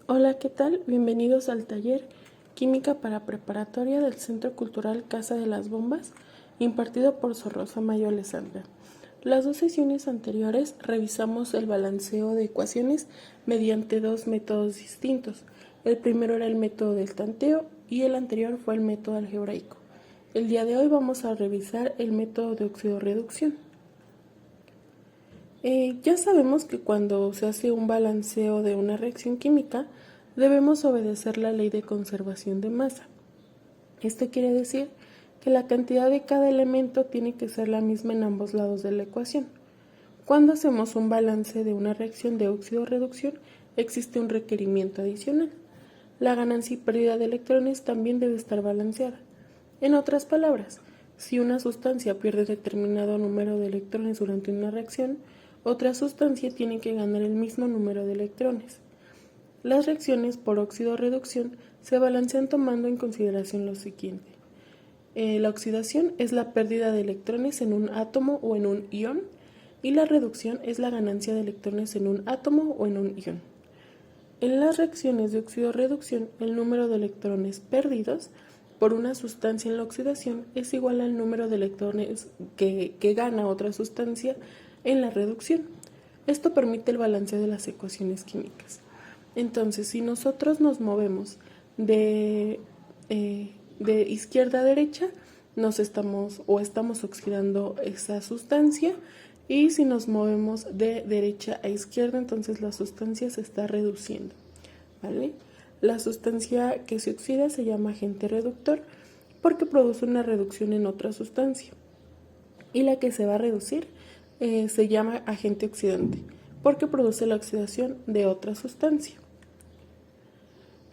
Hola, ¿qué tal? Bienvenidos al taller Química para Preparatoria del Centro Cultural Casa de las Bombas, impartido por Sor Rosa Mayo Alessandra. Las dos sesiones anteriores revisamos el balanceo de ecuaciones mediante dos métodos distintos. El primero era el método del tanteo y el anterior fue el método algebraico. El día de hoy vamos a revisar el método de oxidorreducción. Ya sabemos que cuando se hace un balanceo de una reacción química, debemos obedecer la ley de conservación de masa. Esto quiere decir que la cantidad de cada elemento tiene que ser la misma en ambos lados de la ecuación. Cuando hacemos un balance de una reacción de óxido-reducción, existe un requerimiento adicional. La ganancia y pérdida de electrones también debe estar balanceada. En otras palabras, si una sustancia pierde determinado número de electrones durante una reacción, otra sustancia tiene que ganar el mismo número de electrones. Las reacciones por óxido-reducción se balancean tomando en consideración lo siguiente. La oxidación es la pérdida de electrones en un átomo o en un ion, y la reducción es la ganancia de electrones en un átomo o en un ion. En las reacciones de óxido-reducción, el número de electrones perdidos por una sustancia en la oxidación es igual al número de electrones que gana otra sustancia en la reducción. Esto permite el balanceo de las ecuaciones químicas. Entonces, si nosotros nos movemos de izquierda a derecha, estamos oxidando esa sustancia, y si nos movemos de derecha a izquierda, entonces la sustancia se está reduciendo, ¿vale? La sustancia que se oxida se llama agente reductor porque produce una reducción en otra sustancia, y la que se va a reducir se llama agente oxidante porque produce la oxidación de otra sustancia.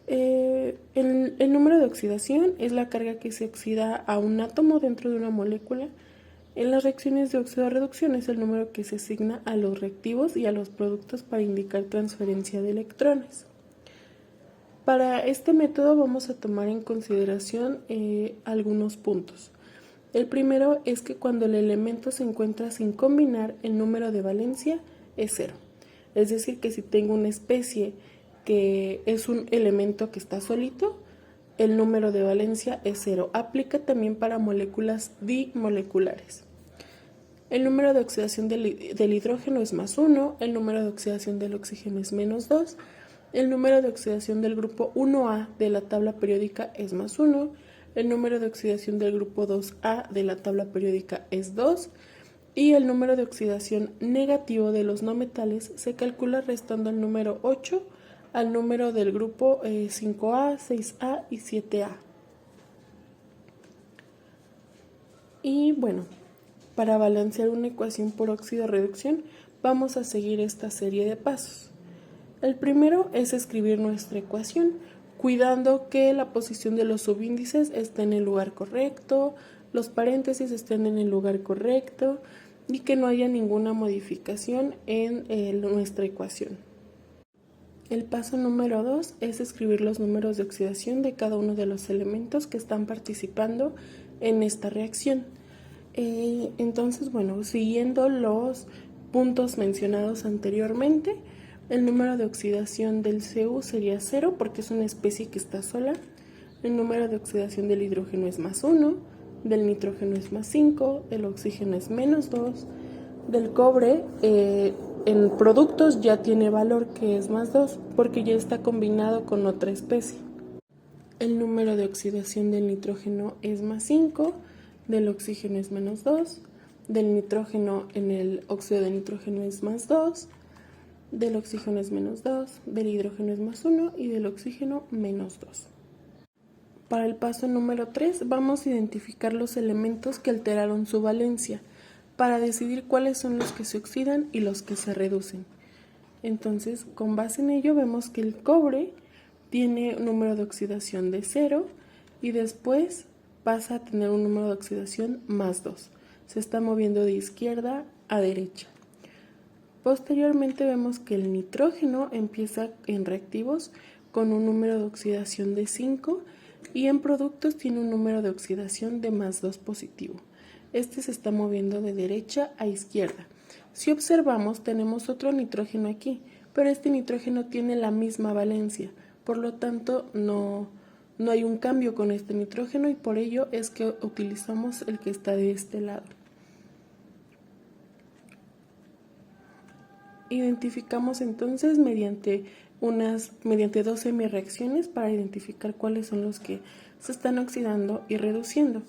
El número de oxidación es la carga que se oxida a un átomo dentro de una molécula. En las reacciones de óxido-reducción es el número que se asigna a los reactivos y a los productos para indicar transferencia de electrones. Para este método vamos a tomar en consideración algunos puntos. El primero es que cuando el elemento se encuentra sin combinar, el número de valencia es 0. Es decir, que si tengo una especie que es un elemento que está solito, el número de valencia es 0. Aplica también para moléculas dimoleculares. El número de oxidación del hidrógeno es +1, el número de oxidación del oxígeno es -2, el número de oxidación del grupo 1A de la tabla periódica es +1, el número de oxidación del grupo 2A de la tabla periódica es 2, y el número de oxidación negativo de los no metales se calcula restando el número 8 al número del grupo 5A, 6A y 7A. Y bueno, para balancear una ecuación por óxido-reducción vamos a seguir esta serie de pasos. El primero es escribir nuestra ecuación, cuidando que la posición de los subíndices esté en el lugar correcto, los paréntesis estén en el lugar correcto y que no haya ninguna modificación en nuestra ecuación. El paso número 2 es escribir los números de oxidación de cada uno de los elementos que están participando en esta reacción. Entonces, bueno, siguiendo los puntos mencionados anteriormente, el número de oxidación del Cu sería 0 porque es una especie que está sola. El número de oxidación del hidrógeno es +1, del nitrógeno es +5, del oxígeno es -2, del cobre en productos ya tiene valor que es +2 porque ya está combinado con otra especie. El número de oxidación del nitrógeno es +5, del oxígeno es -2, del nitrógeno en el óxido de nitrógeno es +2, del oxígeno es -2, del hidrógeno es +1 y del oxígeno -2. Para el paso número 3 vamos a identificar los elementos que alteraron su valencia para decidir cuáles son los que se oxidan y los que se reducen. Entonces, con base en ello vemos que el cobre tiene un número de oxidación de 0 y después pasa a tener un número de oxidación +2. Se está moviendo de izquierda a derecha. Posteriormente vemos que el nitrógeno empieza en reactivos con un número de oxidación de 5 y en productos tiene un número de oxidación de +2 positivo. Este se está moviendo de derecha a izquierda. Si observamos, tenemos otro nitrógeno aquí, pero este nitrógeno tiene la misma valencia, por lo tanto no hay un cambio con este nitrógeno y por ello es que utilizamos el que está de este lado. Identificamos entonces mediante 2 semireacciones para identificar cuáles son los que se están oxidando y reduciendo.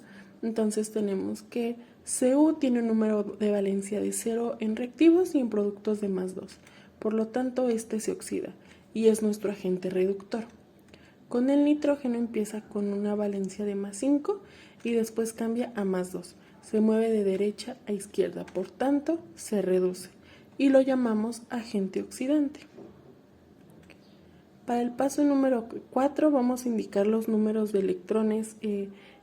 Entonces tenemos que Cu tiene un número de valencia de 0 en reactivos y en productos de +2. Por lo tanto, este se oxida y es nuestro agente reductor. Con el nitrógeno empieza con una valencia de +5 y después cambia a +2. Se mueve de derecha a izquierda, por tanto, se reduce y lo llamamos agente oxidante. Para el paso número 4 vamos a indicar los números de electrones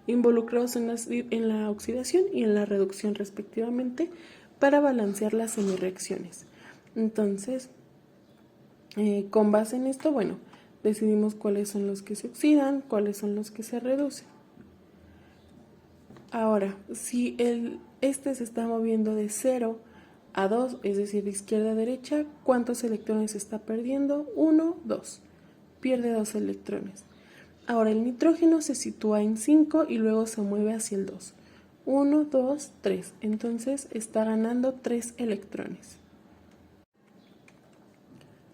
involucrados en la oxidación y en la reducción respectivamente para balancear las semireacciones. Entonces, con base en esto, decidimos cuáles son los que se oxidan, cuáles son los que se reducen. Ahora, si este se está moviendo de 0 a 2, es decir, de izquierda a derecha, ¿cuántos electrones está perdiendo? 1, 2. Pierde 2 electrones. Ahora el nitrógeno se sitúa en 5 y luego se mueve hacia el 2. 1, 2, 3. Entonces está ganando 3 electrones.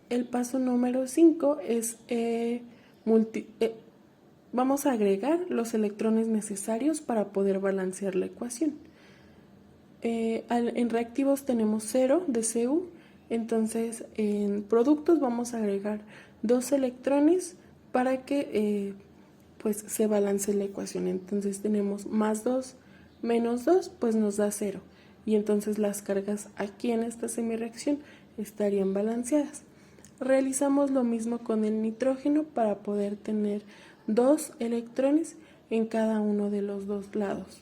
El paso número 5 es vamos a agregar los electrones necesarios para poder balancear la ecuación. En reactivos tenemos 0 de Cu, entonces en productos vamos a agregar 2 electrones para que se balancee la ecuación. Entonces tenemos +2 menos 2, pues nos da 0. Y entonces las cargas aquí en esta semireacción estarían balanceadas. Realizamos lo mismo con el nitrógeno para poder tener 2 electrones en cada uno de los dos lados.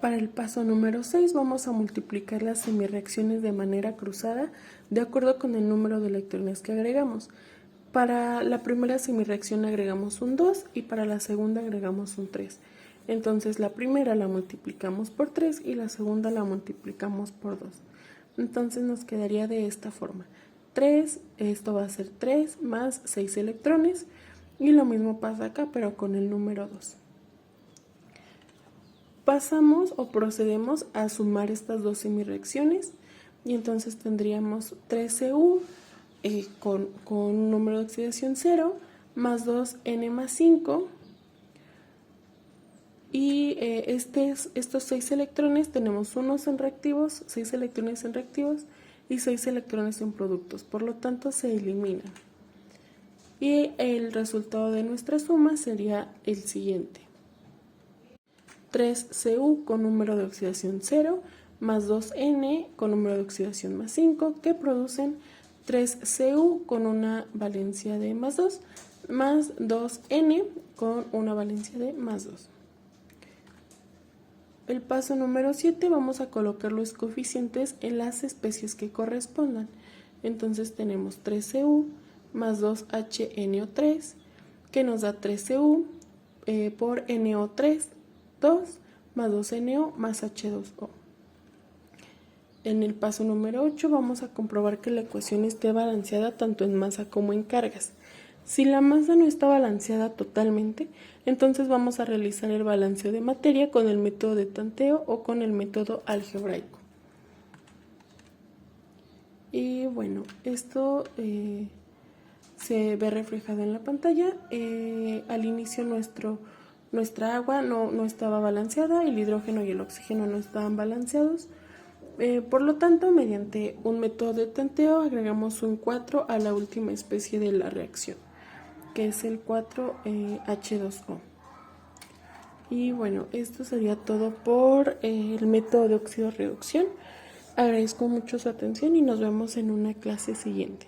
Para el paso número 6 vamos a multiplicar las semireacciones de manera cruzada de acuerdo con el número de electrones que agregamos. Para la primera semireacción agregamos un 2 y para la segunda agregamos un 3. Entonces la primera la multiplicamos por 3 y la segunda la multiplicamos por 2. Entonces nos quedaría de esta forma. 3, esto va a ser 3 más 6 electrones y lo mismo pasa acá pero con el número 2. Pasamos o procedemos a sumar estas dos semireacciones y entonces tendríamos 3Cu con un número de oxidación 0 más 2N más 5 y estos 6 electrones tenemos unos en reactivos, 6 electrones en reactivos y 6 electrones en productos, por lo tanto se eliminan. Y el resultado de nuestra suma sería el siguiente. 3Cu con número de oxidación 0 más 2N con número de oxidación más 5 que producen 3Cu con una valencia de +2 más 2N con una valencia de +2. El paso número 7 vamos a colocar los coeficientes en las especies que correspondan. Entonces tenemos 3Cu más 2HNO3 que nos da 3Cu por NO3, 2 más 2NO más H2O. En el paso número 8 vamos a comprobar que la ecuación esté balanceada tanto en masa como en cargas. Si la masa no está balanceada totalmente, entonces vamos a realizar el balanceo de materia con el método de tanteo o con el método algebraico. Y bueno, esto se ve reflejado en la pantalla. Al inicio nuestra agua no estaba balanceada, el hidrógeno y el oxígeno no estaban balanceados. Por lo tanto, mediante un método de tanteo agregamos un 4 a la última especie de la reacción, que es el 4H2O. Y bueno, esto sería todo por el método de óxido-reducción. Agradezco mucho su atención y nos vemos en una clase siguiente.